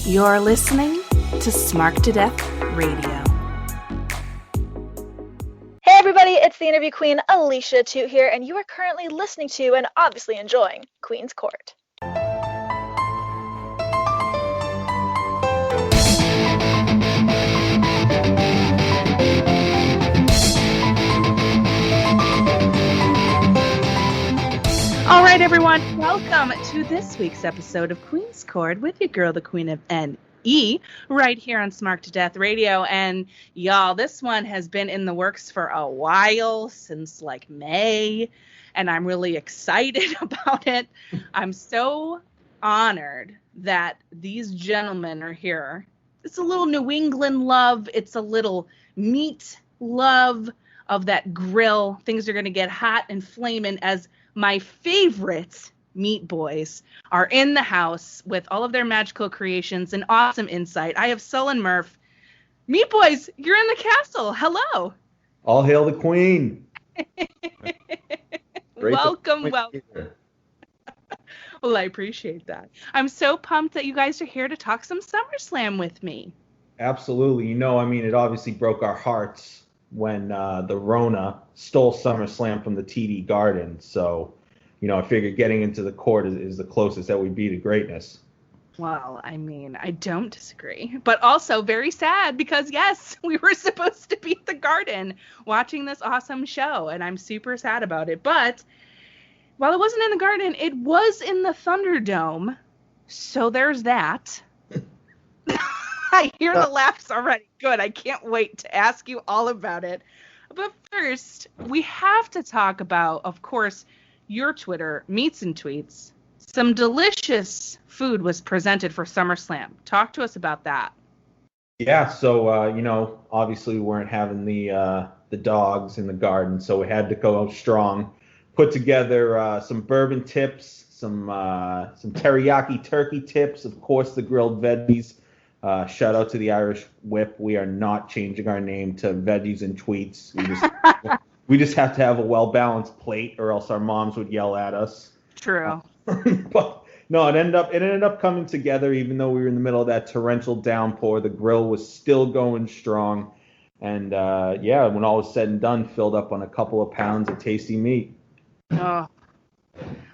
You're listening to Smart to Death Radio. Hey everybody, it's the interview queen Alicia Toot here, and you are currently listening to and obviously enjoying Queen's Court. All right, everyone, welcome to this week's episode of Queen's Court with your girl, the Queen of NE, right here on Smart to Death Radio. And y'all, this one has been in the works for a while, since like May, and I'm really excited about it. I'm so honored that these gentlemen are here. It's a little New England love. It's a little meat love of that grill. Things are going to get hot and flaming as my favorite meat boys are in the house with all of their magical creations and awesome insight. I have Sull and Murph. Meat boys, you're in the castle. Hello. All hail the queen. Welcome. Well, I appreciate that. I'm so pumped that you guys are here to talk some SummerSlam with me. Absolutely. It obviously broke our hearts when the Rona stole SummerSlam from the TD Garden. So, I figured getting into the court is the closest that we'd be to greatness. Well, I don't disagree. But also very sad because, yes, we were supposed to be at the Garden watching this awesome show, and I'm super sad about it. But while it wasn't in the Garden, it was in the Thunderdome. So there's that. I hear the laughs already. Good. I can't wait to ask you all about it. But first, we have to talk about, of course, your Twitter, Meats and Tweets. Some delicious food was presented for SummerSlam. Talk to us about that. Yeah, so, obviously we weren't having the dogs in the Garden, so we had to go strong. Put together some bourbon tips, some teriyaki turkey tips, of course, the grilled veggies. Shout out to the Irish Whip. We are not changing our name to Veggies and Tweets. We just have to have a well-balanced plate, or else our moms would yell at us. True. But no, it ended up coming together. Even though we were in the middle of that torrential downpour, the grill was still going strong. And when all was said and done, filled up on a couple of pounds of tasty meat. Oh,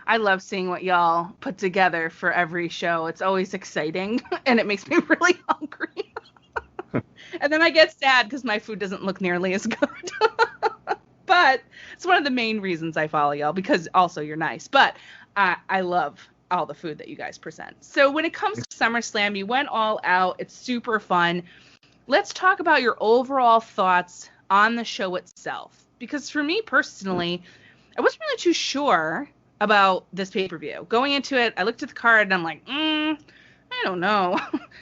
I love seeing what y'all put together for every show. It's always exciting, and it makes me really hungry. And then I get sad because my food doesn't look nearly as good. But it's one of the main reasons I follow y'all, because also you're nice. But I love all the food that you guys present. So when it comes to SummerSlam, you went all out. It's super fun. Let's talk about your overall thoughts on the show itself. Because for me personally, I wasn't really too sure about this pay-per-view. Going into it, I looked at the card and I'm like, I don't know.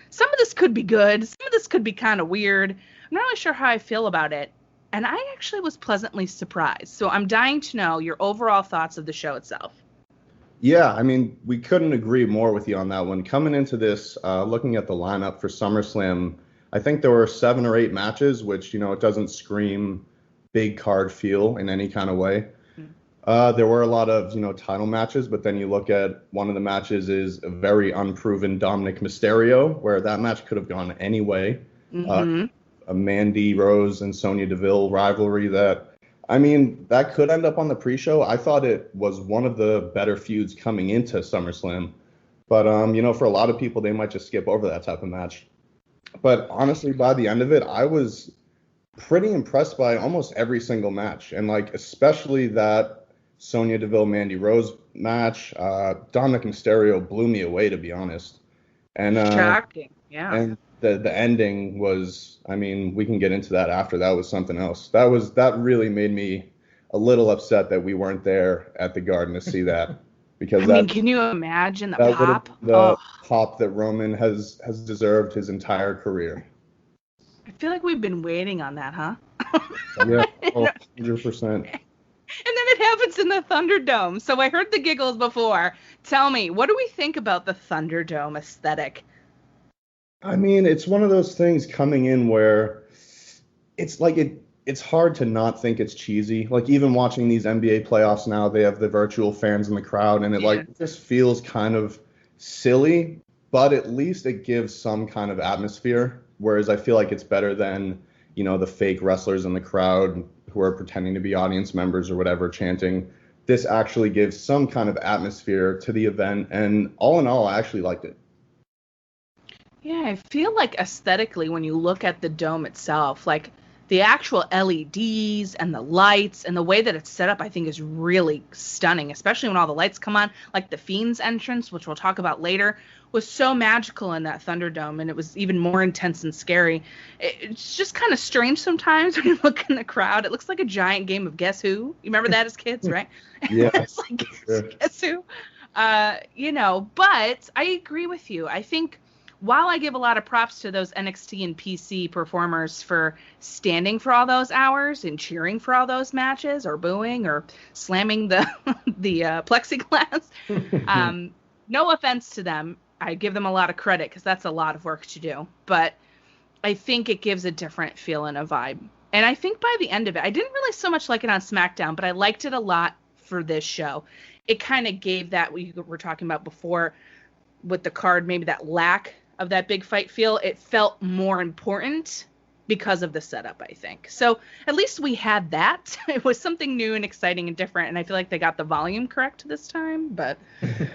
Some of this could be good. Some of this could be kind of weird. I'm not really sure how I feel about it. And I actually was pleasantly surprised. So I'm dying to know your overall thoughts of the show itself. Yeah, we couldn't agree more with you on that one. Coming into this, looking at the lineup for SummerSlam, I think there were 7 or 8 matches, which, it doesn't scream big card feel in any kind of way. There were a lot of, title matches, but then you look at one of the matches is a very unproven Dominic Mysterio, where that match could have gone any way. Mm-hmm. A Mandy Rose and Sonya Deville rivalry that could end up on the pre-show. I thought it was one of the better feuds coming into SummerSlam. But, for a lot of people, they might just skip over that type of match. But honestly, by the end of it, I was pretty impressed by almost every single match. And, especially that Sonya Deville Mandy Rose match. Dominic Mysterio blew me away, to be honest. And shocking, yeah. And the ending was, we can get into that after. That was something else. That really made me a little upset that we weren't there at the Garden to see that. Because can you imagine the pop? The pop that Roman has deserved his entire career. I feel like we've been waiting on that, huh? Yeah, 100%. And then it happens in the Thunderdome. So I heard the giggles before. Tell me, what do we think about the Thunderdome aesthetic? It's one of those things coming in where it's like it's hard to not think it's cheesy. Even watching these NBA playoffs now, they have the virtual fans in the crowd, and it just feels kind of silly. but at least it gives some kind of atmosphere. Whereas I feel like it's better than, the fake wrestlers in the crowd who are pretending to be audience members or whatever chanting. This actually gives some kind of atmosphere to the event. And all in all, I actually liked it. Yeah, I feel like aesthetically, when you look at the dome itself, like the actual LEDs and the lights and the way that it's set up, I think is really stunning, especially when all the lights come on. Like the Fiend's entrance, which we'll talk about later, was so magical in that Thunderdome, and it was even more intense and scary. It's just kind of strange sometimes when you look in the crowd. It looks like a giant game of Guess Who. You remember that as kids, right? Yeah. It's like Guess Who. But I agree with you. I think while I give a lot of props to those NXT and PC performers for standing for all those hours and cheering for all those matches or booing or slamming the plexiglass, no offense to them. I give them a lot of credit because that's a lot of work to do. But I think it gives a different feel and a vibe. And I think by the end of it, I didn't really so much like it on SmackDown, but I liked it a lot for this show. It kind of gave that we were talking about before with the card, maybe that lack of that big fight feel. It felt more important because of the setup, I think. So at least we had that. It was something new and exciting and different, and I feel like they got the volume correct this time, but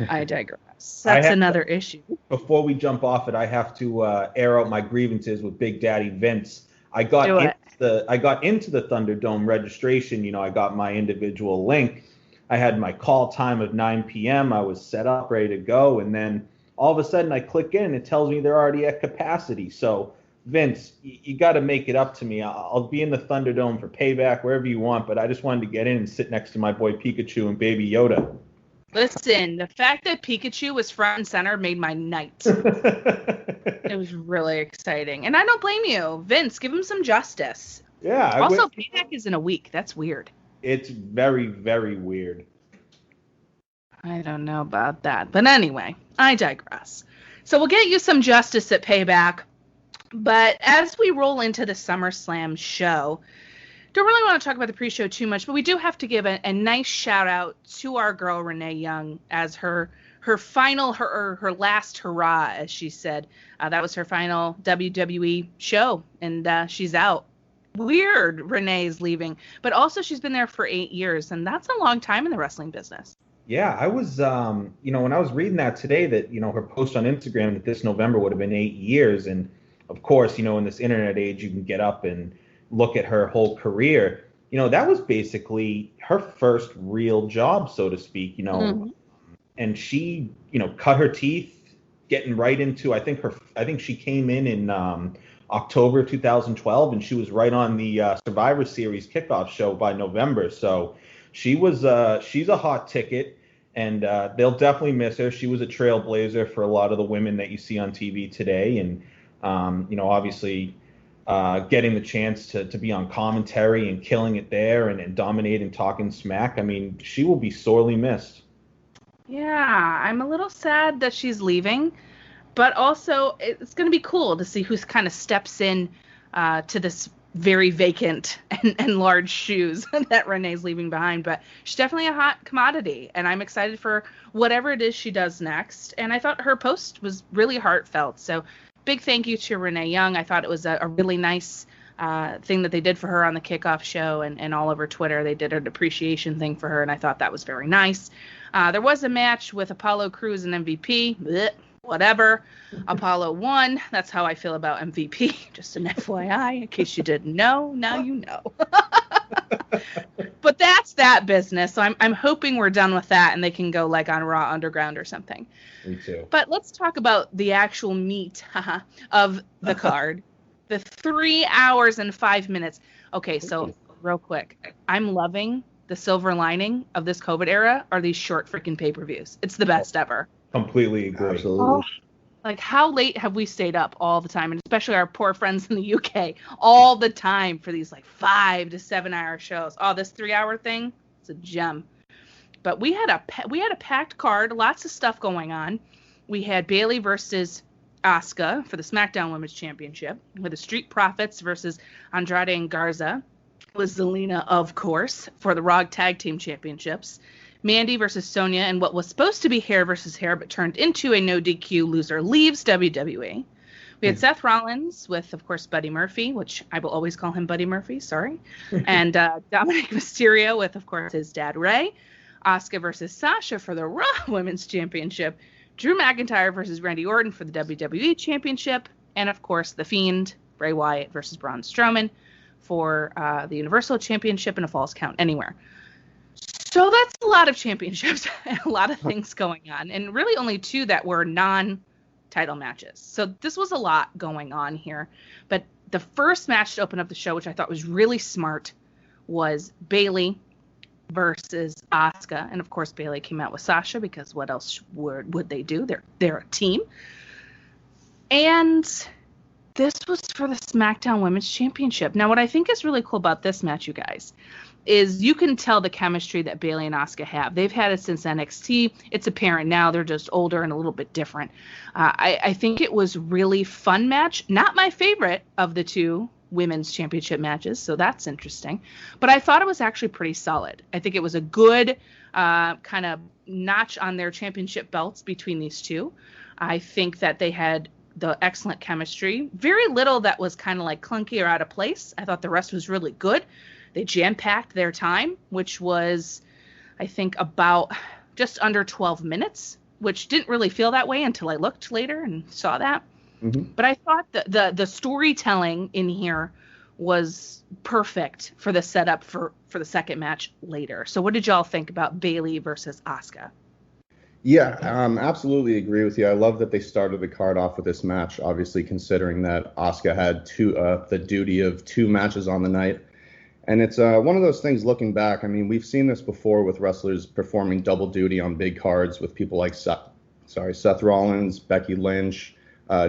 I digress. That's another issue. Before we jump off it, I have to air out my grievances with Big Daddy Vince. I got into the Thunderdome registration. I got my individual link. I had my call time of 9 p.m. I was set up, ready to go, and then all of a sudden I click in and it tells me they're already at capacity. So Vince, you got to make it up to me. I'll be in the Thunderdome for Payback, wherever you want, but I just wanted to get in and sit next to my boy Pikachu and Baby Yoda. Listen, the fact that Pikachu was front and center made my night. It was really exciting. And I don't blame you. Vince, give him some justice. Yeah. Also, Payback is in a week. That's weird. It's very, very weird. I don't know about that. But anyway, I digress. So we'll get you some justice at Payback. But as we roll into the SummerSlam show, don't really want to talk about the pre-show too much, but we do have to give a nice shout out to our girl Renee Young as her last hurrah, as she said. That was her final WWE show, and she's out. Weird, Renee's leaving, but also she's been there for 8 years, and that's a long time in the wrestling business. Yeah, I was, when I was reading that today, that, her post on Instagram that this November would have been 8 years. And of course, in this internet age, you can get up and look at her whole career. That was basically her first real job, so to speak, Mm-hmm. And she, cut her teeth getting right into, I think she came in October 2012, and she was right on the Survivor Series kickoff show by November. So she's a hot ticket, and they'll definitely miss her. She was a trailblazer for a lot of the women that you see on TV today. And, obviously getting the chance to be on commentary and killing it there and dominating, talking smack. I mean, she will be sorely missed. Yeah, I'm a little sad that she's leaving, but also it's going to be cool to see who kind of steps in to this very vacant and large shoes that Renee's leaving behind. But she's definitely a hot commodity, and I'm excited for whatever it is she does next. And I thought her post was really heartfelt. So big thank you to Renee Young. I thought it was a really nice thing that they did for her on the kickoff show and all over Twitter. They did an appreciation thing for her, and I thought that was very nice. There was a match with Apollo Crews and MVP. Blech. Whatever. Apollo won. That's how I feel about MVP. Just an FYI, in case you didn't know. Now you know. But that's that business. So I'm hoping we're done with that and they can go like on Raw Underground or something. Me too. But let's talk about the actual meat of the card. The 3 hours and 5 minutes. Okay, so real quick. I'm loving the silver lining of this COVID era are these short freaking pay-per-views. It's the best ever. Completely agree. Absolutely. Like, how late have we stayed up all the time? And especially our poor friends in the UK, all the time for these, 5 to 7 hour shows. Oh, this 3 hour thing, it's a gem. But we had a packed card, lots of stuff going on. We had Bayley versus Asuka for the SmackDown Women's Championship. With the Street Profits versus Andrade and Garza. With Zelina, of course, for the Raw Tag Team Championships. Mandy versus Sonya in what was supposed to be hair versus hair, but turned into a no DQ loser leaves WWE. We had Seth Rollins with, of course, Buddy Murphy, which I will always call him Buddy Murphy, sorry. And Dominic Mysterio with, of course, his dad, Ray. Asuka versus Sasha for the Raw Women's Championship. Drew McIntyre versus Randy Orton for the WWE Championship. And, of course, The Fiend, Bray Wyatt versus Braun Strowman for the Universal Championship in a Falls Count Anywhere. So that's a lot of championships and a lot of things going on. And really only 2 that were non-title matches. So this was a lot going on here. But the first match to open up the show, which I thought was really smart, was Bayley versus Asuka. And, of course, Bayley came out with Sasha because what else would they do? They're a team. And this was for the SmackDown Women's Championship. Now, what I think is really cool about this match, you guys, is you can tell the chemistry that Bayley and Asuka have. They've had it since NXT. It's apparent now. They're just older and a little bit different. I think it was really fun match. Not my favorite of the 2 women's championship matches, so that's interesting. But I thought it was actually pretty solid. I think it was a good kind of notch on their championship belts between these 2. I think that they had the excellent chemistry. Very little that was kind of like clunky or out of place. I thought the rest was really good. They jam-packed their time, which was, I think, about just under 12 minutes, which didn't really feel that way until I looked later and saw that. Mm-hmm. But I thought the storytelling in here was perfect for the setup for the second match later. So what did y'all think about Bayley versus Asuka? Yeah, absolutely agree with you. I love that they started the card off with this match, obviously considering that Asuka had the duty of 2 matches on the night. And it's one of those things looking back. I mean, we've seen this before with wrestlers performing double duty on big cards with people like Seth Rollins, Becky Lynch,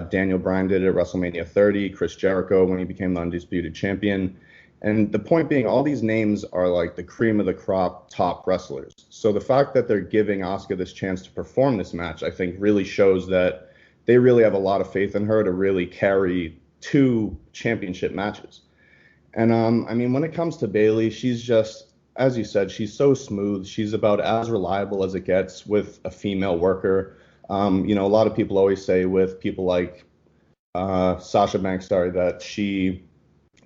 Daniel Bryan did it at WrestleMania 30, Chris Jericho when he became the undisputed champion. And the point being, all these names are like the cream of the crop top wrestlers. So the fact that they're giving Asuka this chance to perform this match, I think really shows that they really have a lot of faith in her to really carry 2 championship matches. And, I mean, when it comes to Bayley, she's just, as you said, she's so smooth. She's about as reliable as it gets with a female worker. A lot of people always say with people like Sasha Banks, that she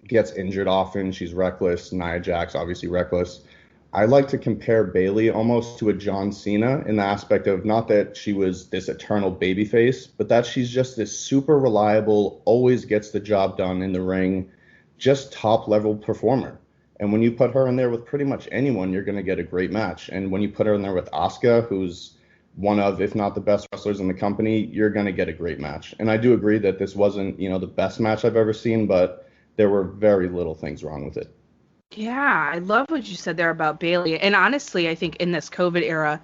gets injured often. She's reckless. Nia Jax, obviously reckless. I like to compare Bayley almost to a John Cena in the aspect of not that she was this eternal babyface, but that she's just this super reliable, always gets the job done in the ring, just top-level performer. And when you put her in there with pretty much anyone, you're going to get a great match. And when you put her in there with Asuka, who's one of, if not the best wrestlers in the company, you're going to get a great match. And I do agree that this wasn't, the best match I've ever seen, but there were very little things wrong with it. Yeah, I love what you said there about Bayley. And honestly, I think in this COVID era,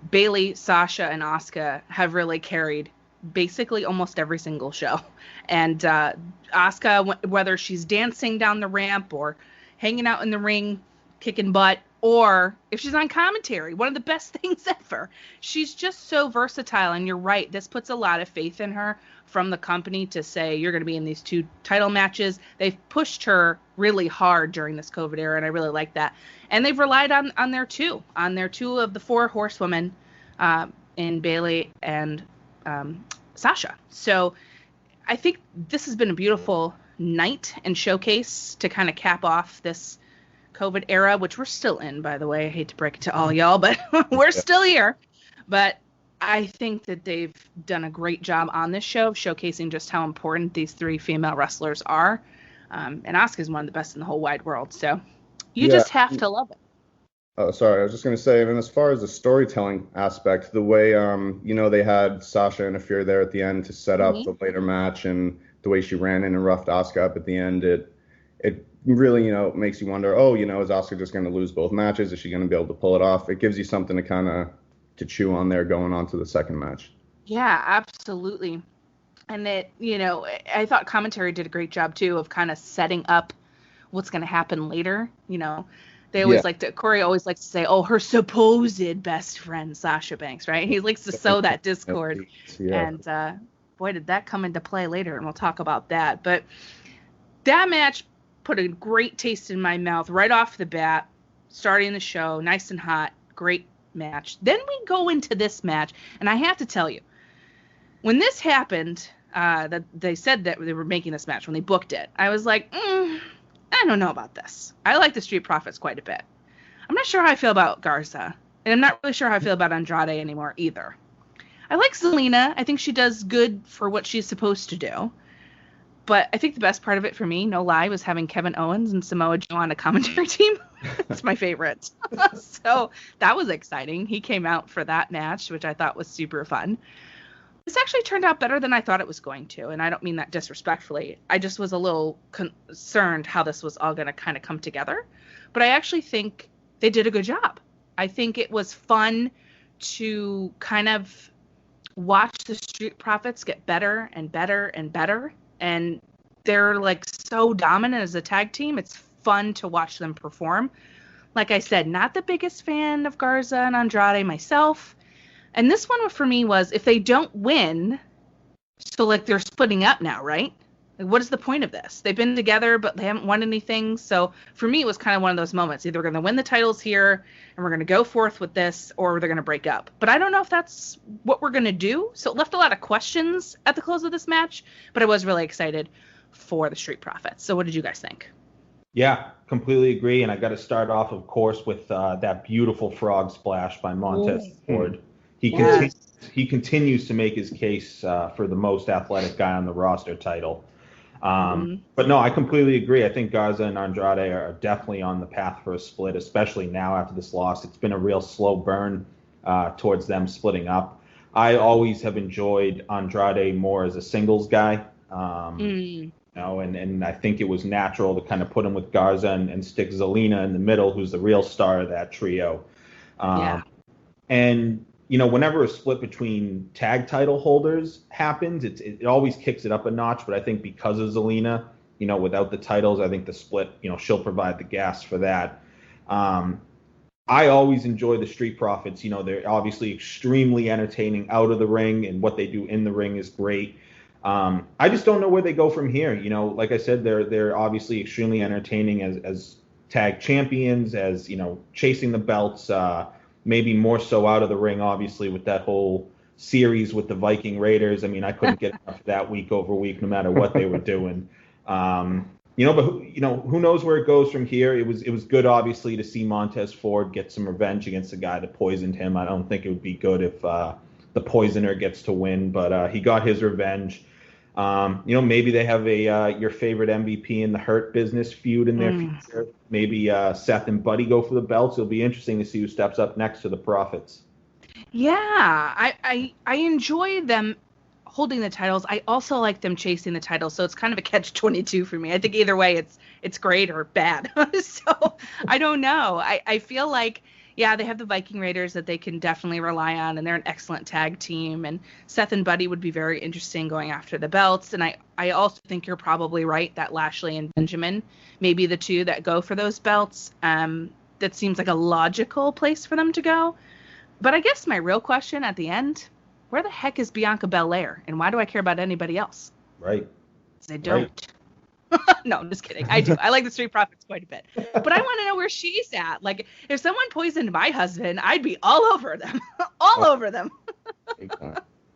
Bayley, Sasha, and Asuka have really carried basically almost every single show. And Asuka, whether she's dancing down the ramp or hanging out in the ring, kicking butt, or if she's on commentary, one of the best things ever. She's just so versatile. And you're right, this puts a lot of faith in her from the company to say you're going to be in these 2 title matches. They've pushed her really hard during this COVID era, and I really like that. And they've relied on their 2 of the 4 horsewomen in Bayley and Sasha. So I think this has been a beautiful night and showcase to kind of cap off this COVID era, which we're still in, by the way. I hate to break it to all y'all, but we're still here. But I think that they've done a great job on this show, showcasing just how important these 3 female wrestlers are. And Asuka's one of the best in the whole wide world. So you just have to love it. Oh, sorry. I was just going to say, and as far as the storytelling aspect, the way, they had Sasha interfere there at the end to set up the later match, and the way she ran in and roughed Asuka up at the end, it really, makes you wonder, is Asuka just going to lose both matches? Is she going to be able to pull it off? It gives you something to kind of to chew on there going on to the second match. Yeah, absolutely. And I thought commentary did a great job too of kind of setting up what's going to happen later. They always Corey always likes to say, her supposed best friend, Sasha Banks, right? He likes to sow that discord. Yeah. And boy, did that come into play later, and we'll talk about that. But that match put a great taste in my mouth right off the bat, starting the show, nice and hot. great match. Then we go into this match, and I have to tell you, when this happened, that they said that they were making this match when they booked it, I was like, I don't know about this. I like the Street Profits quite a bit. I'm not sure how I feel about Garza, and I'm not really sure how I feel about Andrade anymore either. I like Zelina. I think she does good for what she's supposed to do. But I think the best part of it for me, no lie, was having Kevin Owens and Samoa Joe on a commentary team. It's my favorite. So that was exciting. He came out for that match, which I thought was super fun. This actually turned out better than I thought it was going to, and I don't mean that disrespectfully. I just was a little concerned how this was all going to kind of come together. But I actually think they did a good job. I think it was fun to kind of watch the Street Profits get better and better and better. And they're like so dominant as a tag team. It's fun to watch them perform. Like I said, not the biggest fan of Garza and Andrade myself. And this one for me was, if they don't win, so like they're splitting up now, right? Like, what is the point of this? They've been together, but they haven't won anything. So for me, it was kind of one of those moments. Either we're going to win the titles here and we're going to go forth with this, or they're going to break up. But I don't know if that's what we're going to do. So it left a lot of questions at the close of this match, but I was really excited for the Street Profits. So what did you guys think? Yeah, completely agree. And I got to start off, of course, with that beautiful frog splash by Montez Ford. He continues to make his case for the most athletic guy on the roster title. But no, I completely agree. I think Garza and Andrade are definitely on the path for a split, especially now after this loss. It's been a real slow burn towards them splitting up. I always have enjoyed Andrade more as a singles guy. You know, and I think it was natural to kind of put him with Garza and stick Zelina in the middle, who's the real star of that trio. And you know, whenever a split between tag title holders happens, it always kicks it up a notch. But I think because of Zelina, you know, without the titles, I think the split, you know, she'll provide the gas for that. I always enjoy the Street Profits. You know, they're obviously extremely entertaining out of the ring, and what they do in the ring is great. I just don't know where they go from here. You know, like I said, they're obviously extremely entertaining as tag champions, as, you know, chasing the belts. Maybe more so out of the ring, obviously, with that whole series with the Viking Raiders. I mean, I couldn't get enough of that week over week, no matter what they were doing. You know, but you know, who knows where it goes from here? It was good, obviously, to see Montez Ford get some revenge against the guy that poisoned him. I don't think it would be good if the poisoner gets to win, but he got his revenge. You know, maybe they have a your favorite MVP in the Hurt Business feud in their future. Maybe Seth and Buddy go for the belts. It'll be interesting to see who steps up next to the Profits. Yeah, I enjoy them holding the titles. I also like them chasing the titles, so it's kind of a catch-22 for me. I think either way it's great or bad. So I don't know. I feel like, yeah, they have the Viking Raiders that they can definitely rely on, and they're an excellent tag team. And Seth and Buddy would be very interesting going after the belts. And I also think you're probably right that Lashley and Benjamin may be the two that go for those belts. That seems like a logical place for them to go. But I guess my real question at the end, where the heck is Bianca Belair? And why do I care about anybody else? Right. I don't. Right. No, I'm just kidding. I do. I like the Street Profits quite a bit. But I want to know where she's at. Like, if someone poisoned my husband, I'd be all over them. Over them.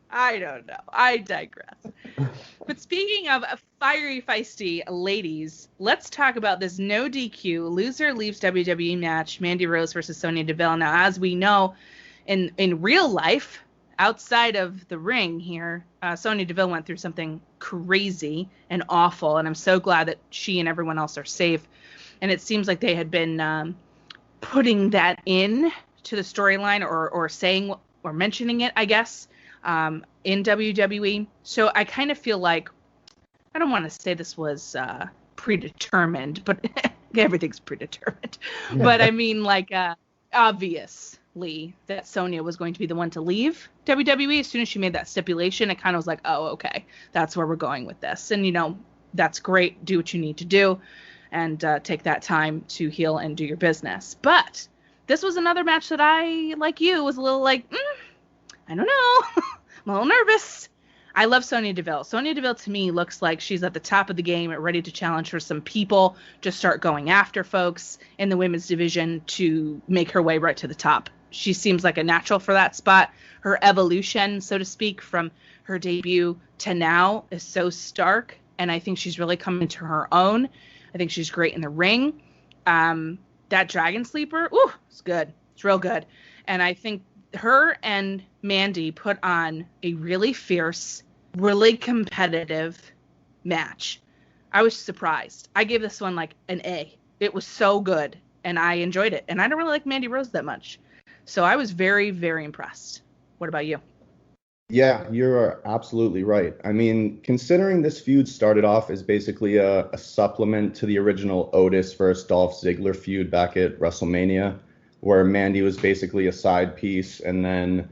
I don't know. I digress. But speaking of fiery, feisty ladies, let's talk about this no DQ loser leaves WWE match, Mandy Rose versus Sonya Deville. Now, as we know, in real life, outside of the ring here, Sonya Deville went through something crazy and awful, and I'm so glad that she and everyone else are safe. And it seems like they had been putting that in to the storyline or saying or mentioning it, I guess, in WWE. So I kind of feel like, I don't want to say this was predetermined, but everything's predetermined. But I mean, like, obviously that Sonya was going to be the one to leave WWE. As soon as she made that stipulation, it kind of was like, oh, okay, that's where we're going with this. And, you know, that's great. Do what you need to do and take that time to heal and do your business. But this was another match that I, like you, was a little like, I don't know. I'm a little nervous. I love Sonya Deville. Sonya Deville, to me, looks like she's at the top of the game, ready to challenge for some people, just start going after folks in the women's division to make her way right to the top. she seems like a natural for that spot. Her evolution, so to speak, from her debut to now is so stark, and I think she's really coming to her own. I think she's great in the ring. That Dragon Sleeper, ooh, it's good. It's real good. And I think her and Mandy put on a really fierce, really competitive match. I was surprised. I gave this one like an A. It was so good, and I enjoyed it. And I don't really like Mandy Rose that much. So I was very, very impressed. What about you? Yeah, you're absolutely right. I mean, considering this feud started off as basically a supplement to the original Otis versus Dolph Ziggler feud back at WrestleMania, where Mandy was basically a side piece, and then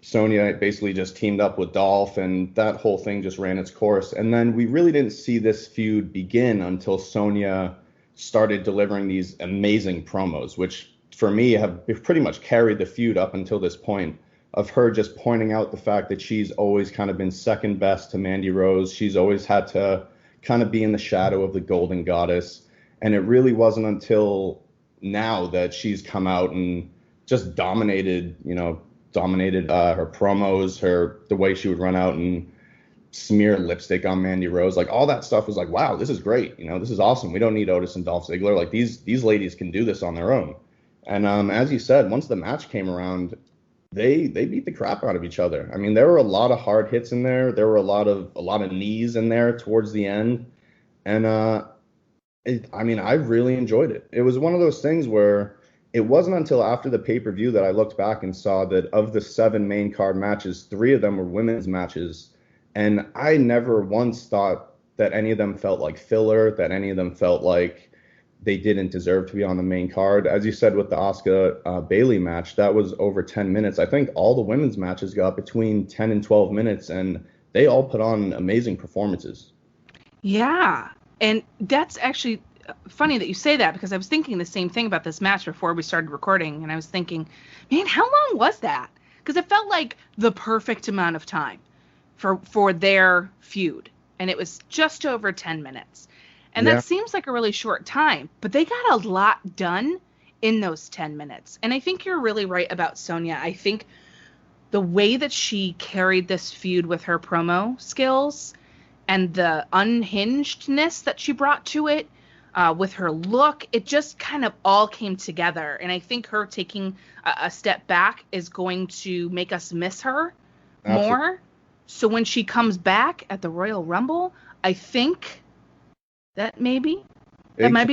Sonya basically just teamed up with Dolph, and that whole thing just ran its course. And then we really didn't see this feud begin until Sonya started delivering these amazing promos, which for me have pretty much carried the feud up until this point, of her just pointing out the fact that she's always kind of been second best to Mandy Rose. She's always had to kind of be in the shadow of the Golden Goddess. And it really wasn't until now that she's come out and just dominated her promos, the way she would run out and smear lipstick on Mandy Rose. Like, all that stuff was like, wow, this is great. This is awesome. We don't need Otis and Dolph Ziggler. Like, these ladies can do this on their own. And as you said, once the match came around, they beat the crap out of each other. I mean, there were a lot of hard hits in there. There were a lot of knees in there towards the end. And I really enjoyed it. It was one of those things where it wasn't until after the pay-per-view that I looked back and saw that of the 7 main card matches, 3 of them were women's matches. And I never once thought that any of them felt like filler, that any of them felt like they didn't deserve to be on the main card. As you said, with the Asuka Bayley match, that was over 10 minutes. I think all the women's matches got between 10 and 12 minutes, and they all put on amazing performances. Yeah, and that's actually funny that you say that, because I was thinking the same thing about this match before we started recording, and I was thinking, man, how long was that? Because it felt like the perfect amount of time for their feud, and it was just over 10 minutes. And that seems like a really short time, but they got a lot done in those 10 minutes. And I think you're really right about Sonya. I think the way that she carried this feud with her promo skills and the unhingedness that she brought to it, with her look, it just kind of all came together. And I think her taking a step back is going to make us miss her more. So when she comes back at the Royal Rumble, I think that might be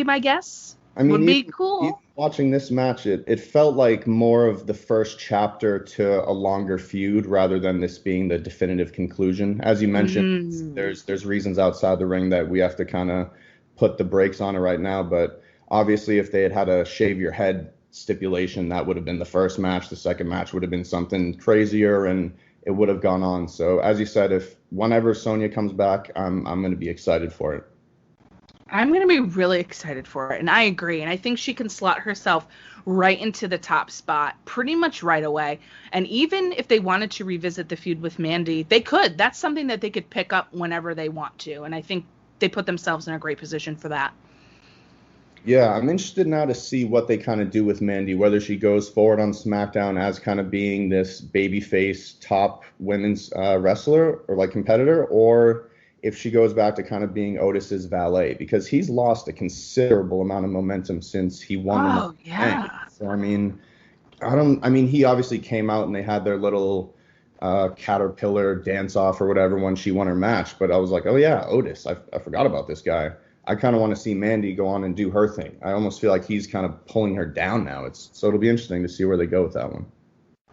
my guess. I mean, would be cool. Watching this match, it felt like more of the first chapter to a longer feud rather than this being the definitive conclusion. As you mentioned, there's reasons outside the ring that we have to kind of put the brakes on it right now. But obviously, if they had a shave your head stipulation, that would have been the first match. The second match would have been something crazier, and it would have gone on. So as you said, if whenever Sonya comes back, I'm going to be excited for it. I'm going to be really excited for it, and I agree. And I think she can slot herself right into the top spot pretty much right away. And even if they wanted to revisit the feud with Mandy, they could. That's something that they could pick up whenever they want to. And I think they put themselves in a great position for that. Yeah, I'm interested now to see what they kind of do with Mandy, whether she goes forward on SmackDown as kind of being this babyface top women's wrestler or like competitor, or if she goes back to kind of being Otis's valet, because he's lost a considerable amount of momentum since he won. Oh, yeah. So, I mean, he obviously came out and they had their little caterpillar dance off or whatever when she won her match. But I was like, oh, yeah, Otis. I forgot about this guy. I kind of want to see Mandy go on and do her thing. I almost feel like he's kind of pulling her down now. So it'll be interesting to see where they go with that one.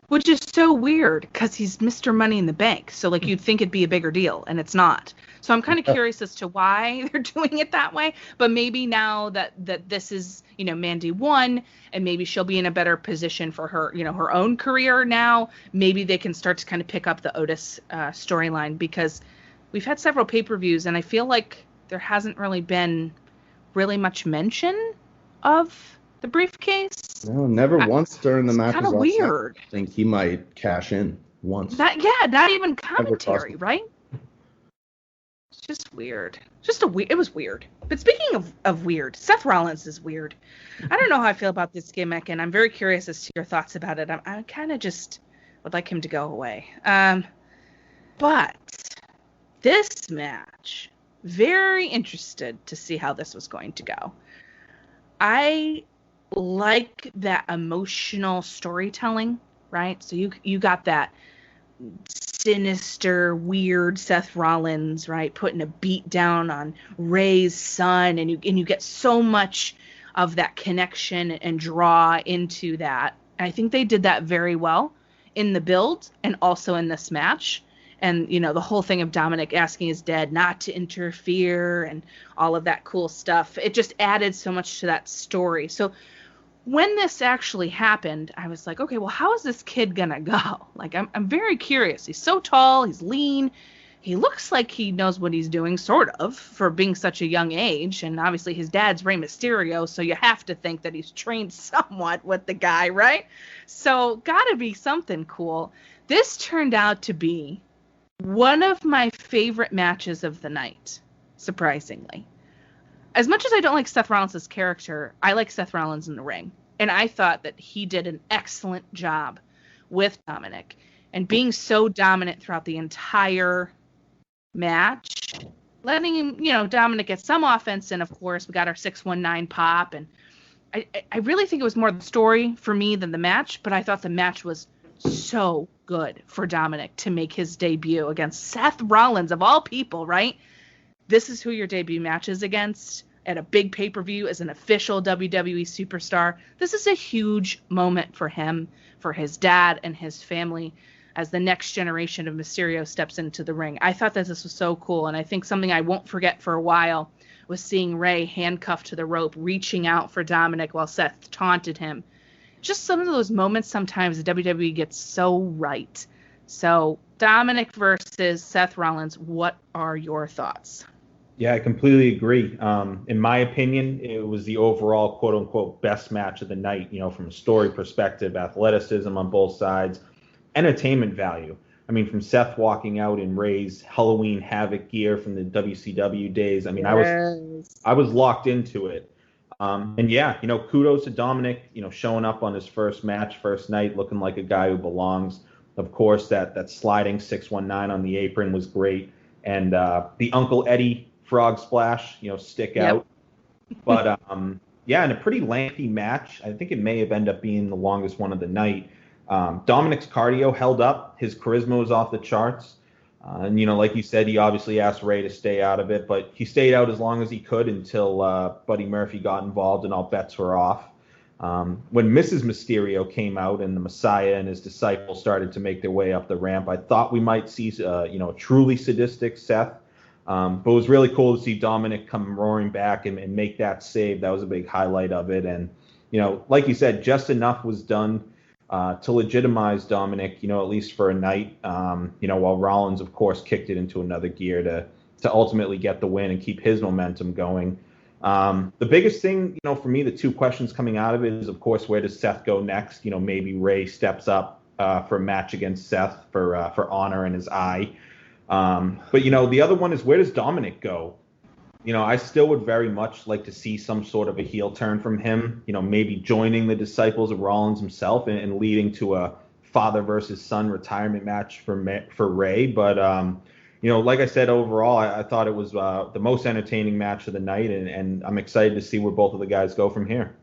Which is so weird because he's Mr. Money in the Bank. So, like, you'd think it'd be a bigger deal, and it's not. So I'm kind of curious as to why they're doing it that way. But maybe now that this is, Mandy won, and maybe she'll be in a better position for her, her own career now, maybe they can start to kind of pick up the Otis storyline, because we've had several pay-per-views, and I feel like there hasn't really been really much mention of the briefcase. No, never once during the match. Kind of weird. I think he might cash in once. Not even commentary, right? Just weird. It was weird. But speaking of weird, Seth Rollins is weird. I don't know how I feel about this gimmick, and I'm very curious as to your thoughts about it. I kind of just would like him to go away. But this match, very interested to see how this was going to go. I like that emotional storytelling, right? So you got that sinister, weird Seth Rollins, right, putting a beat down on Ray's son, and you get so much of that connection and draw into that. And I think they did that very well in the build and also in this match. And, the whole thing of Dominic asking his dad not to interfere and all of that cool stuff, it just added so much to that story. So when this actually happened, I was like, okay, well, how is this kid gonna go? Like, I'm very curious. He's so tall, he's lean, he looks like he knows what he's doing, sort of, for being such a young age. And obviously his dad's Rey Mysterio, so you have to think that he's trained somewhat with the guy, right? So gotta be something cool. This turned out to be one of my favorite matches of the night, surprisingly. As much as I don't like Seth Rollins' character, I like Seth Rollins in the ring. And I thought that he did an excellent job with Dominic. And being so dominant throughout the entire match, letting him, Dominic get some offense. And, of course, we got our 619 pop. And I really think it was more the story for me than the match. But I thought the match was so good for Dominic to make his debut against Seth Rollins, of all people, right? This is who your debut match is against at a big pay-per-view as an official WWE superstar. This is a huge moment for him, for his dad and his family as the next generation of Mysterio steps into the ring. I thought that this was so cool, and I think something I won't forget for a while was seeing Rey handcuffed to the rope, reaching out for Dominic while Seth taunted him. Just some of those moments sometimes the WWE gets so right. So Dominic versus Seth Rollins, what are your thoughts? Yeah, I completely agree. In my opinion, it was the overall quote unquote best match of the night, from a story perspective, athleticism on both sides, entertainment value. I mean, from Seth walking out in Ray's Halloween Havoc gear from the WCW days. I mean, yes. I was locked into it. And yeah, kudos to Dominic, showing up on his first match, first night, looking like a guy who belongs. Of course, that sliding 619 on the apron was great. And the Uncle Eddie frog splash, stick out. But yeah, in a pretty lengthy match, I think it may have ended up being the longest one of the night. Dominic's cardio held up. His charisma was off the charts. And, like you said, he obviously asked Ray to stay out of it, but he stayed out as long as he could until Buddy Murphy got involved and all bets were off. When Mrs. Mysterio came out and the Messiah and his disciples started to make their way up the ramp, I thought we might see, a truly sadistic Seth. But it was really cool to see Dominic come roaring back and make that save. That was a big highlight of it. And, like you said, just enough was done to legitimize Dominic, at least for a night, while Rollins, of course, kicked it into another gear to ultimately get the win and keep his momentum going. The biggest thing, for me, the two questions coming out of it is, of course, where does Seth go next? Maybe Ray steps up for a match against Seth for honor in his eye. But, the other one is, where does Dominic go? I still would very much like to see some sort of a heel turn from him, maybe joining the disciples of Rollins himself and leading to a father versus son retirement match for Ray. But, like I said, overall, I thought it was the most entertaining match of the night, and I'm excited to see where both of the guys go from here.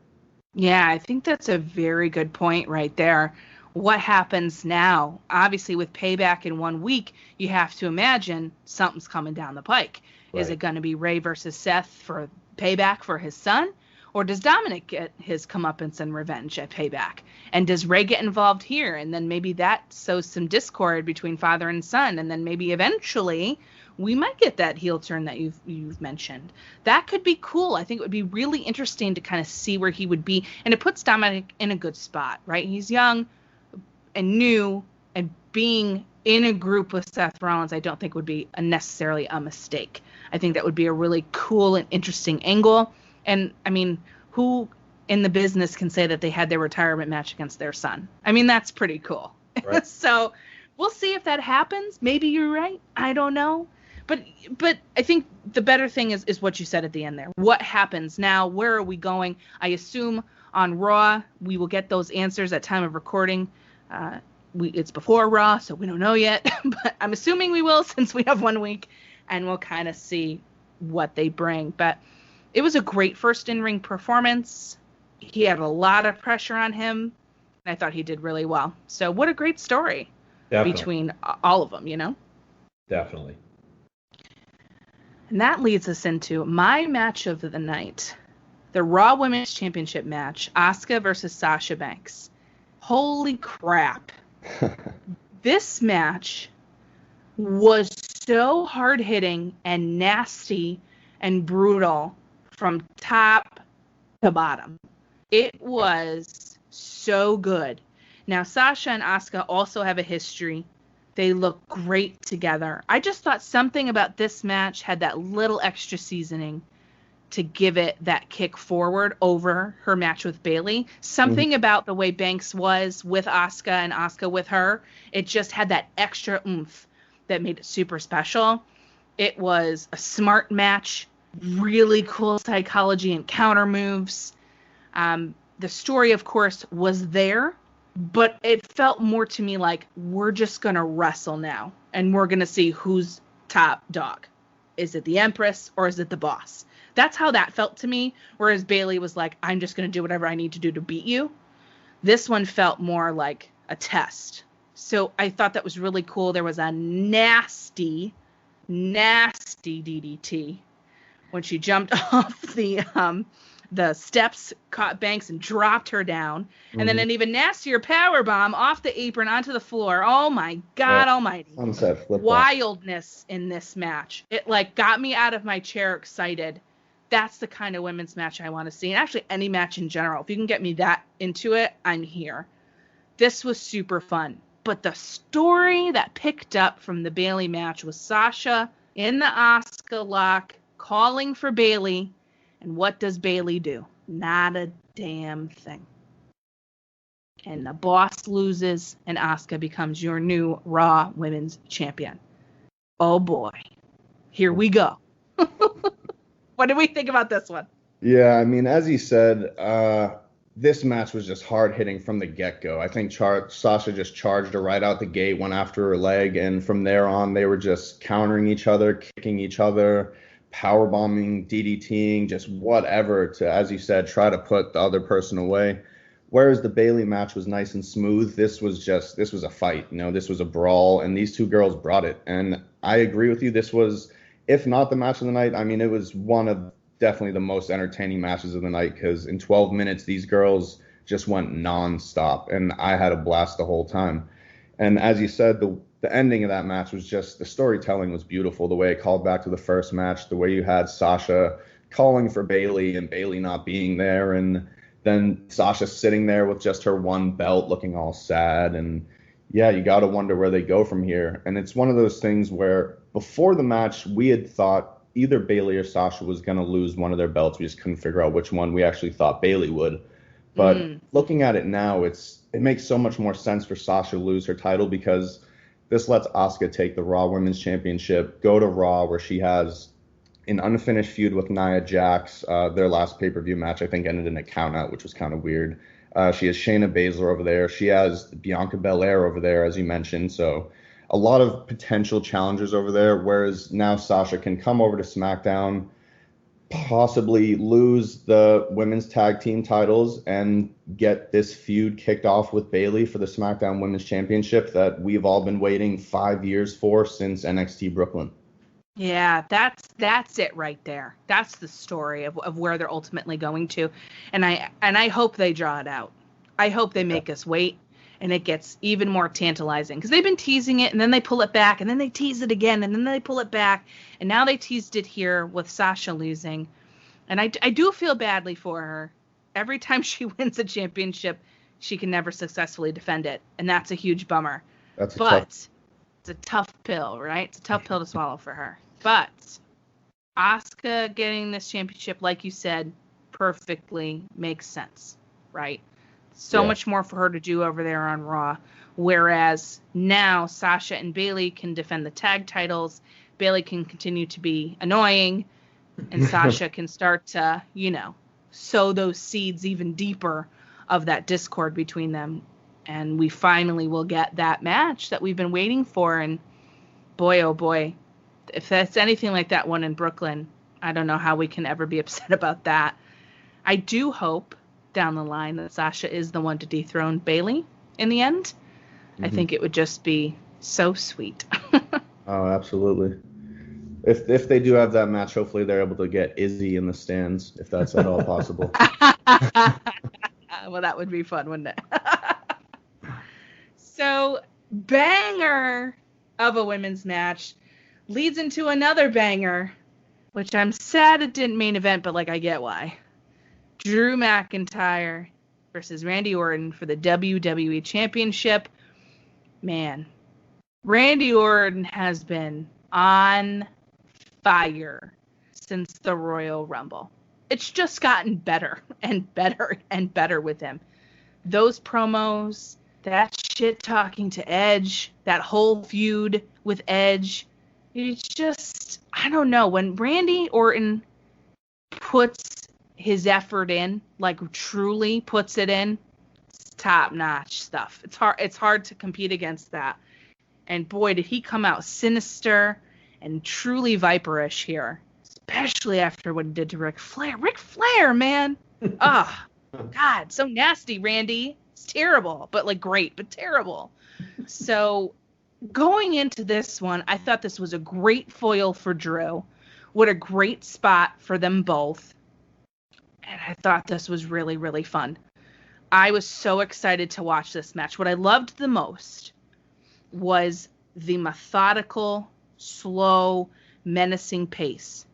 Yeah, I think that's a very good point right there. What happens now? Obviously, with Payback in 1 week, you have to imagine something's coming down the pike. Right. Is it going to be Ray versus Seth for Payback for his son? Or does Dominic get his comeuppance and revenge at Payback? And does Ray get involved here? And then maybe that sows some discord between father and son. And then maybe eventually we might get that heel turn that you've mentioned. That could be cool. I think it would be really interesting to kind of see where he would be. And it puts Dominic in a good spot, right? He's young and new, and being in a group with Seth Rollins, I don't think would be necessarily a mistake. I think that would be a really cool and interesting angle. And, I mean, who in the business can say that they had their retirement match against their son? I mean, that's pretty cool. Right. So we'll see if that happens. Maybe you're right. I don't know. But I think the better thing is what you said at the end there. What happens now? Where are we going? I assume on Raw we will get those answers at time of recording. It's before Raw, so we don't know yet. But I'm assuming we will since we have 1 week, and we'll kind of see what they bring. But it was a great first in-ring performance. He had a lot of pressure on him, and I thought he did really well. So what a great story between all of them, you know? Definitely. And that leads us into my match of the night, the Raw Women's Championship match, Asuka versus Sasha Banks. Holy crap. This match was so hard-hitting and nasty and brutal from top to bottom. It was so good. Now, Sasha and Asuka also have a history. They look great together. I just thought something about this match had that little extra seasoning to give it that kick forward over her match with Bayley. Something about the way Banks was with Asuka and Asuka with her, it just had that extra oomph that made it super special. It was a smart match, really cool psychology and counter moves. The story, of course, was there, but it felt more to me like we're just going to wrestle now, and we're going to see who's top dog. Is it the Empress or is it the Boss? That's how that felt to me, whereas Bayley was like, I'm just going to do whatever I need to do to beat you. This one felt more like a test. So I thought that was really cool. There was a nasty DDT when she jumped off the steps, caught Banks and dropped her down. And then an even nastier powerbomb off the apron onto the floor. Oh my God almighty. Sunset flip Wildness in this match. It got me out of my chair excited. That's the kind of women's match I want to see. And actually any match in general. If you can get me that into it, I'm here. This was super fun. But the story that picked up from the Bayley match was Sasha in the Asuka lock, calling for Bayley. And what does Bayley do? Not a damn thing. And the Boss loses, and Asuka becomes your new Raw Women's Champion. Oh boy. Here we go. What do we think about this one? Yeah, I mean, as you said, this match was just hard-hitting from the get-go. I think Sasha just charged her right out the gate, went after her leg, and from there on, they were just countering each other, kicking each other, powerbombing, DDTing, just whatever to, as you said, try to put the other person away. Whereas the Bayley match was nice and smooth, this was a fight. This was a brawl, and these two girls brought it. And I agree with you. This was, if not the match of the night, I mean, it was one of definitely the most entertaining matches of the night, because in 12 minutes, these girls just went nonstop, and I had a blast the whole time. And as you said, the ending of that match was just, the storytelling was beautiful. The way it called back to the first match, the way you had Sasha calling for Bayley and Bayley not being there, and then Sasha sitting there with just her one belt looking all sad. And yeah, you got to wonder where they go from here. And it's one of those things where before the match, we had thought either Bayley or Sasha was going to lose one of their belts. We just couldn't figure out which one. We actually thought Bayley would. But looking at it now, it makes so much more sense for Sasha to lose her title, because this lets Asuka take the Raw Women's Championship, go to Raw, where she has an unfinished feud with Nia Jax. Their last pay-per-view match, I think, ended in a count-out, which was kind of weird. She has Shayna Baszler over there. She has Bianca Belair over there, as you mentioned. So a lot of potential challengers over there, whereas now Sasha can come over to SmackDown, possibly lose the women's tag team titles, and get this feud kicked off with Bayley for the SmackDown Women's Championship that we've all been waiting 5 years for since NXT Brooklyn. Yeah, that's it right there. That's the story of where they're ultimately going to. And I hope they draw it out. I hope they make us wait, and it gets even more tantalizing, because they've been teasing it, and then they pull it back, and then they tease it again, and then they pull it back, and now they teased it here with Sasha losing. And I do feel badly for her. Every time she wins a championship, she can never successfully defend it, and that's a huge bummer. It's a tough pill, right? It's a tough pill to swallow for her. But Asuka getting this championship, like you said, perfectly makes sense, right? So much more for her to do over there on Raw. Whereas now Sasha and Bayley can defend the tag titles. Bayley can continue to be annoying, and Sasha can start to, sow those seeds even deeper of that discord between them. And we finally will get that match that we've been waiting for. And boy, oh boy, if that's anything like that one in Brooklyn, I don't know how we can ever be upset about that. I do hope down the line that Sasha is the one to dethrone Bayley in the end. I think it would just be so sweet. Oh, absolutely. If they do have that match, hopefully they're able to get Izzy in the stands, if that's at all possible. Well, that would be fun, wouldn't it? So, banger of a women's match leads into another banger, which I'm sad it didn't main event, but I get why. Drew McIntyre versus Randy Orton for the WWE Championship. Man, Randy Orton has been on fire since the Royal Rumble. It's just gotten better and better and better with him. Those promos, that shit talking to Edge, that whole feud with Edge, it's just, I don't know. When Randy Orton puts his effort in, truly puts it in, it's top-notch stuff. It's hard to compete against that. And boy, did he come out sinister and truly viperish here, especially after what he did to Ric Flair. Ric Flair, man. Oh, God, so nasty, Randy. It's terrible, but great, but terrible. So going into this one, I thought this was a great foil for Drew. What a great spot for them both. And I thought this was really, really fun. I was so excited to watch this match. What I loved the most was the methodical, slow, menacing pace.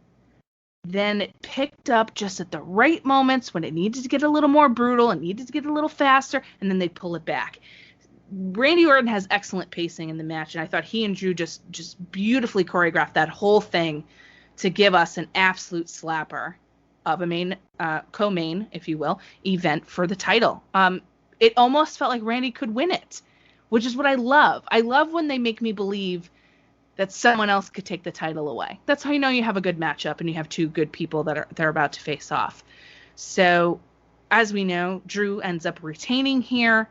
Then it picked up just at the right moments when it needed to get a little more brutal and needed to get a little faster, and then they pull it back. Randy Orton has excellent pacing in the match, and I thought he and Drew just beautifully choreographed that whole thing to give us an absolute slapper of a main, co-main, if you will, event for the title. It almost felt like Randy could win it, which is what I love. I love when they make me believe that someone else could take the title away. That's how you know you have a good matchup and you have two good people they're about to face off. So, as we know, Drew ends up retaining here.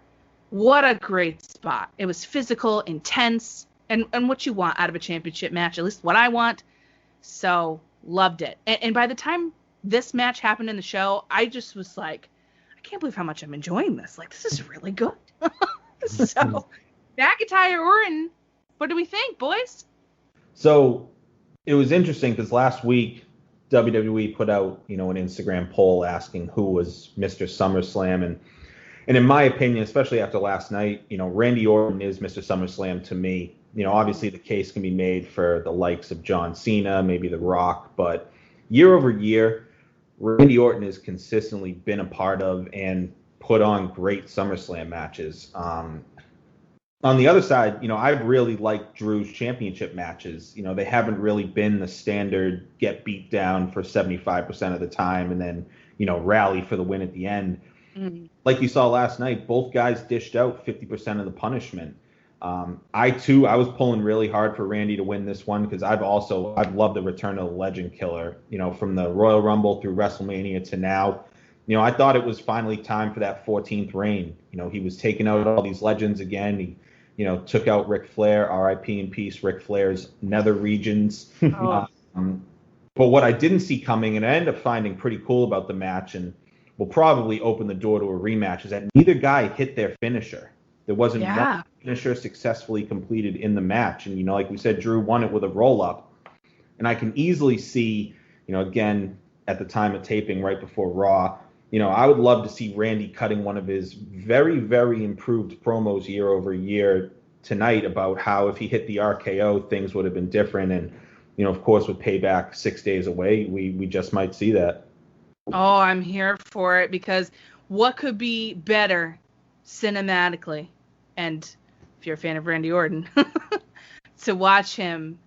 What a great spot. It was physical, intense, and what you want out of a championship match, at least what I want. So, loved it. And by the time this match happened in the show, I just was like, I can't believe how much I'm enjoying this. This is really good. So, McIntyre, Orton, what do we think, boys? So it was interesting because last week WWE put out, an Instagram poll asking who was Mr. SummerSlam, and in my opinion, especially after last night, Randy Orton is Mr. SummerSlam to me. Obviously the case can be made for the likes of John Cena, maybe The Rock, but year over year, Randy Orton has consistently been a part of and put on great SummerSlam matches. On the other side, I've really liked Drew's championship matches. They haven't really been the standard get beat down for 75% of the time and then, rally for the win at the end. Mm-hmm. Like you saw last night, both guys dished out 50% of the punishment. I was pulling really hard for Randy to win this one because I've loved the return of the Legend Killer, from the Royal Rumble through WrestleMania to now. I thought it was finally time for that 14th reign. He was taking out all these legends again. He took out Ric Flair, R.I.P. in peace, Ric Flair's nether regions. Oh. But what I didn't see coming, and I ended up finding pretty cool about the match, and will probably open the door to a rematch, is that neither guy hit their finisher. There wasn't one finisher successfully completed in the match. And, like we said, Drew won it with a roll-up. And I can easily see, again, at the time of taping right before Raw, I would love to see Randy cutting one of his very, very improved promos year over year tonight about how if he hit the RKO, things would have been different. And, of course, with Payback 6 days away, we just might see that. Oh, I'm here for it because what could be better cinematically? And if you're a fan of Randy Orton, to watch him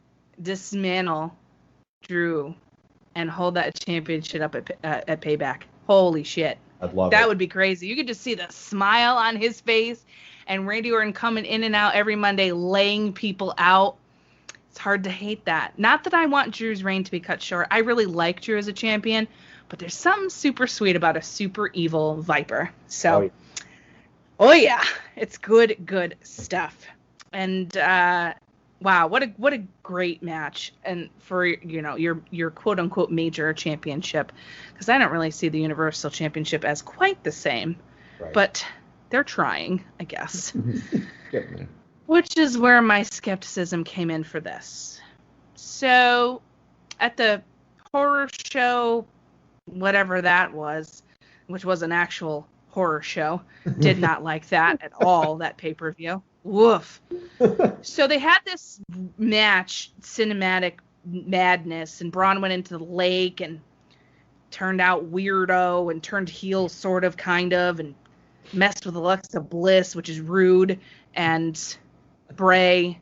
dismantle Drew and hold that championship up at Payback. Holy shit. I'd love that. Would be crazy. You could just see the smile on his face and Randy Orton coming in and out every Monday, laying people out. It's hard to hate that. Not that I want Drew's reign to be cut short. I really like Drew as a champion, but there's something super sweet about a super evil Viper. So, oh yeah, it's good stuff. And wow, what a great match, and for your quote unquote major championship, because I don't really see the Universal Championship as quite the same, Right. but they're trying, I guess. Get me. Which is where my skepticism came in for this. So, at the horror show, whatever that was, which was an actual horror show, did not like that at all, that pay-per-view. Woof. So they had this match, cinematic madness, and Braun went into the lake and turned out weirdo and turned heel sort of, kind of, and messed with Alexa Bliss, which is rude, and Bray,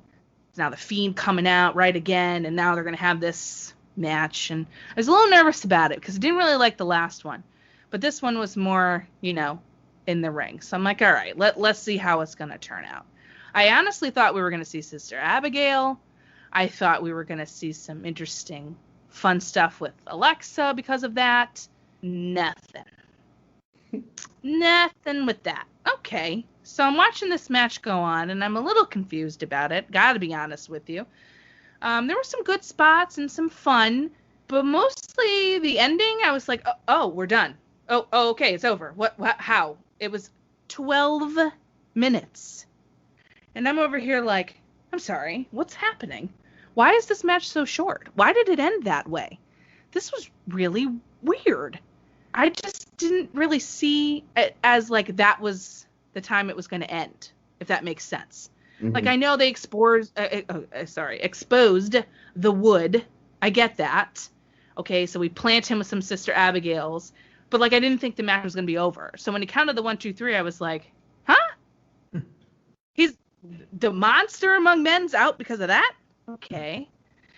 now the Fiend coming out right again, and now they're going to have this match, and I was a little nervous about it because I didn't really like the last one, but this one was more, in the ring, so I'm like, all right, let's see how it's going to turn out. I honestly thought we were going to see Sister Abigail. I thought we were going to see some interesting, fun stuff with Alexa because of that. Nothing with that. Okay, so I'm watching this match go on, and I'm a little confused about it. Gotta be honest with you. There were some good spots and some fun, but mostly the ending, I was like, oh, we're done. Oh, okay, it's over. What, how? It was 12 minutes. And I'm over here like, I'm sorry, what's happening? Why is this match so short? Why did it end that way? This was really weird. I just didn't really see it as like that was the time it was going to end, if that makes sense. Mm-hmm. Like, I know they exposed the wood. I get that. Okay, so we plant him with some Sister Abigails. But, like, I didn't think the match was going to be over. So when he counted the 1, 2, 3, I was like, huh? He's the monster among men's out because of that? Okay.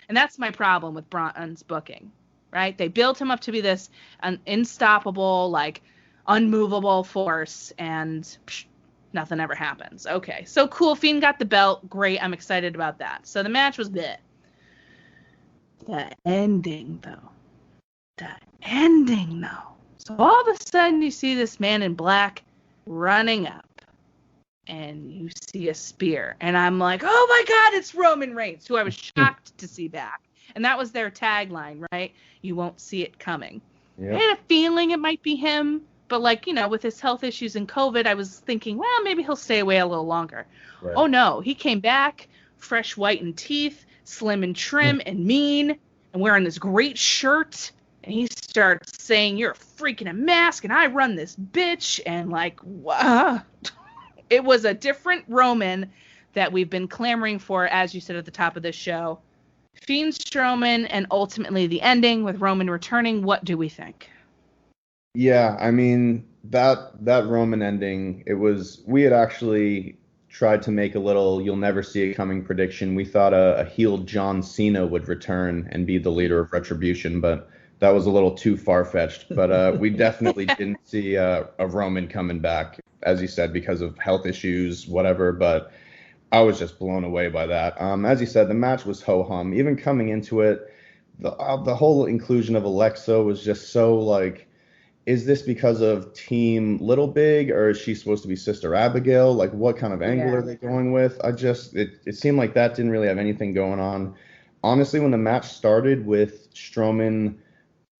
And that's my problem with Braun's booking, right? They built him up to be this unstoppable, like, unmovable force, and nothing ever happens. Okay, so cool. Fiend got the belt. Great. I'm excited about that. So the match was bleh. The ending, though. So all of a sudden you see this man in black running up, and you see a spear, and I'm like, oh my God, it's Roman Reigns, who I was shocked to see back. And that was their tagline, right? You won't see it coming. Yep. I had a feeling it might be him, but like, with his health issues and COVID, I was thinking, well, maybe he'll stay away a little longer. Right. Oh no, he came back, fresh whitened teeth, slim and trim and mean, and wearing this great shirt. And he starts saying, you're a freak in a mask, and I run this bitch. And like, wow. It was a different Roman that we've been clamoring for, as you said at the top of this show. Fiend Strowman, and ultimately the ending with Roman returning. What do we think? Yeah, I mean, that Roman ending, we had actually tried to make a little you'll never see it coming prediction. We thought a heel John Cena would return and be the leader of Retribution, but that was a little too far-fetched. But we definitely didn't see a Roman coming back, as you said, because of health issues, whatever. But I was just blown away by that. As you said, the match was ho-hum. Even coming into it, the whole inclusion of Alexa was just so like, is this because of Team Little Big, or is she supposed to be Sister Abigail? Like, what kind of angle are they going with? It seemed like that didn't really have anything going on. Honestly, when the match started with Strowman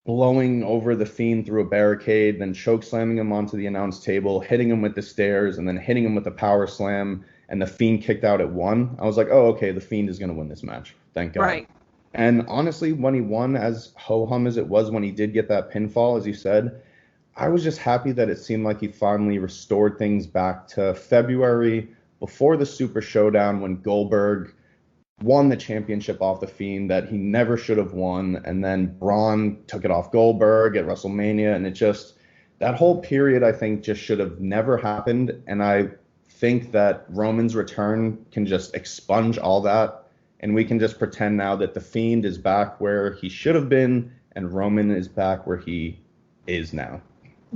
blowing over the Fiend through a barricade, then choke slamming him onto the announce table, hitting him with the stairs, and then hitting him with the power slam, and the Fiend kicked out at 1, I was like, oh, okay, the Fiend is going to win this match. Thank God. Right. And honestly, when he won, as ho-hum as it was when he did get that pinfall, as you said, I was just happy that it seemed like he finally restored things back to February before the Super Showdown, when Goldberg won the championship off the Fiend that he never should have won, and then Braun took it off Goldberg at WrestleMania, and that whole period, I think, just should have never happened. And I think that Roman's return can just expunge all that, and we can just pretend now that the Fiend is back where he should have been, and Roman is back where he is now.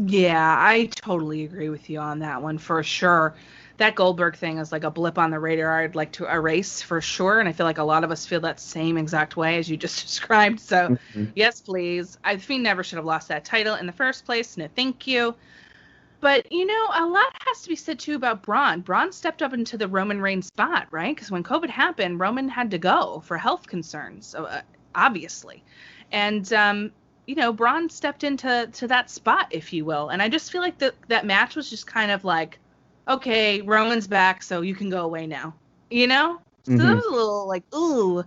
Yeah, I totally agree with you on that one for sure. that Goldberg thing is like a blip on the radar I'd like to erase for sure. And I feel like a lot of us feel that same exact way as you just described. So yes, please. The Fiend never should have lost that title in the first place. No, thank you. But, a lot has to be said, too, about Braun. Braun stepped up into the Roman Reigns spot, right? Because when COVID happened, Roman had to go for health concerns, obviously. And, Braun stepped into that spot, if you will. And I just feel like that match was just kind of like, okay, Roman's back, so you can go away now. So that was a little like, ooh,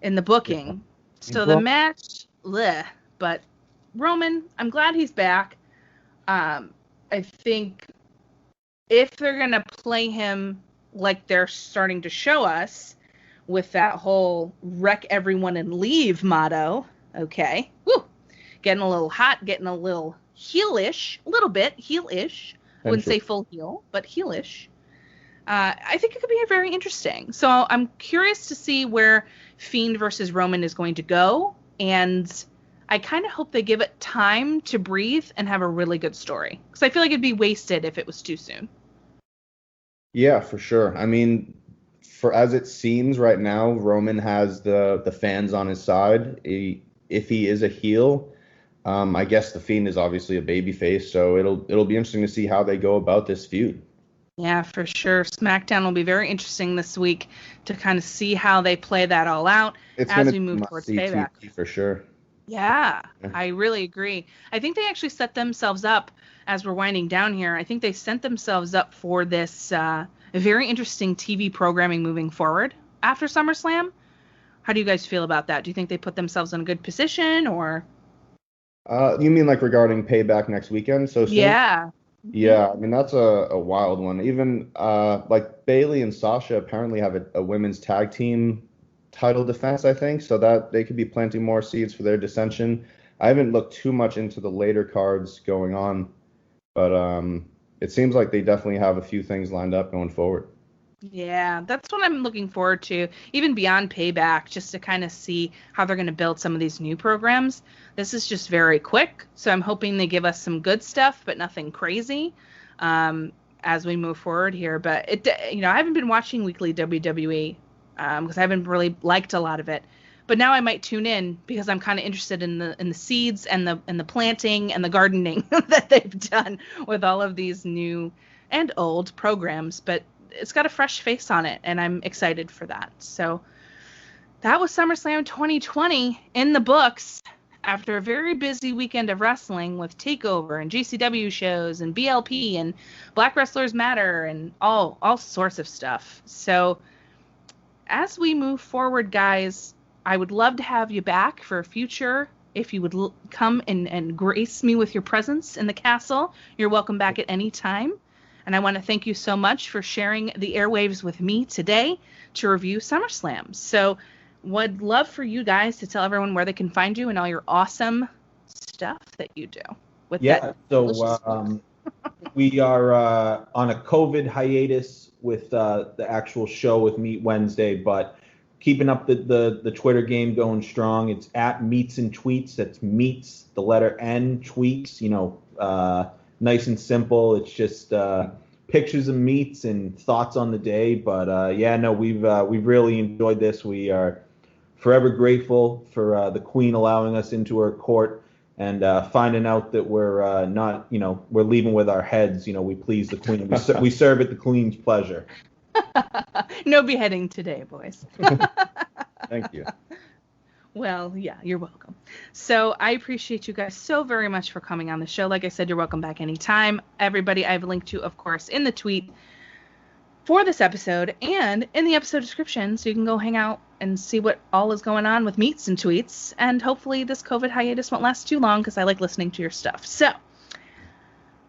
in the booking. Yeah. So the match, bleh. But Roman, I'm glad he's back. I think if they're going to play him like they're starting to show us with that whole wreck everyone and leave motto, okay, woo, getting a little hot, getting a little heelish, a little bit heelish. I wouldn't say full heel, but heelish. I think it could be very interesting. So I'm curious to see where Fiend versus Roman is going to go, and I kind of hope they give it time to breathe and have a really good story. Because I feel like it'd be wasted if it was too soon. Yeah, for sure. I mean, for as it seems right now, Roman has the fans on his side. If he is a heel, I guess the Fiend is obviously a babyface, so it'll be interesting to see how they go about this feud. Yeah, for sure. SmackDown will be very interesting this week to kind of see how they play that all out as we move towards Payback. For sure. Yeah, I really agree. I think they actually set themselves up, as we're winding down here, I think they set themselves up for this very interesting TV programming moving forward after SummerSlam. How do you guys feel about that? Do you think they put themselves in a good position, or? You mean like regarding Payback next weekend? So soon? Yeah. Yeah, I mean, that's a wild one. Even like Bayley and Sasha apparently have a women's tag team title defense, I think, so that they could be planting more seeds for their dissension. I haven't looked too much into the later cards going on, but it seems like they definitely have a few things lined up going forward. Yeah, that's what I'm looking forward to, even beyond Payback, just to kind of see how they're going to build some of these new programs. This is just very quick, so I'm hoping they give us some good stuff, but nothing crazy as we move forward here. But I haven't been watching weekly WWE because I haven't really liked a lot of it. But now I might tune in because I'm kind of interested in the seeds and the planting and the gardening that they've done with all of these new and old programs. But it's got a fresh face on it, and I'm excited for that. So that was SummerSlam 2020 in the books after a very busy weekend of wrestling with TakeOver and GCW shows and BLP and Black Wrestlers Matter and all sorts of stuff. So as we move forward, guys, I would love to have you back for a future. If you would come and grace me with your presence in the castle, you're welcome back at any time. And I want to thank you so much for sharing the airwaves with me today to review SummerSlam. So would love for you guys to tell everyone where they can find you and all your awesome stuff that you do. So we are on a COVID hiatus with the actual show with Meat Wednesday, but keeping up the Twitter game going strong. It's at Meats and Tweets. That's Meats, the letter N, Tweets, nice and simple. It's just pictures of meats and thoughts on the day. But we've really enjoyed this. We are forever grateful for the Queen allowing us into her court and finding out that we're not, we're leaving with our heads. We please the Queen. We serve at the Queen's pleasure. No beheading today, boys. Thank you. Well, yeah, you're welcome. So I appreciate you guys so very much for coming on the show. Like I said, you're welcome back anytime. Everybody I've linked to, of course, in the tweet for this episode and in the episode description, so you can go hang out and see what all is going on with Meats and Tweets. And hopefully this COVID hiatus won't last too long because I like listening to your stuff. So,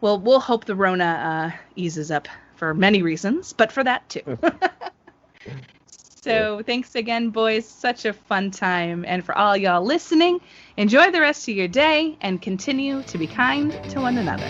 well, we'll hope the Rona eases up for many reasons, but for that too. So thanks again, boys. Such a fun time. And for all y'all listening, enjoy the rest of your day and continue to be kind to one another.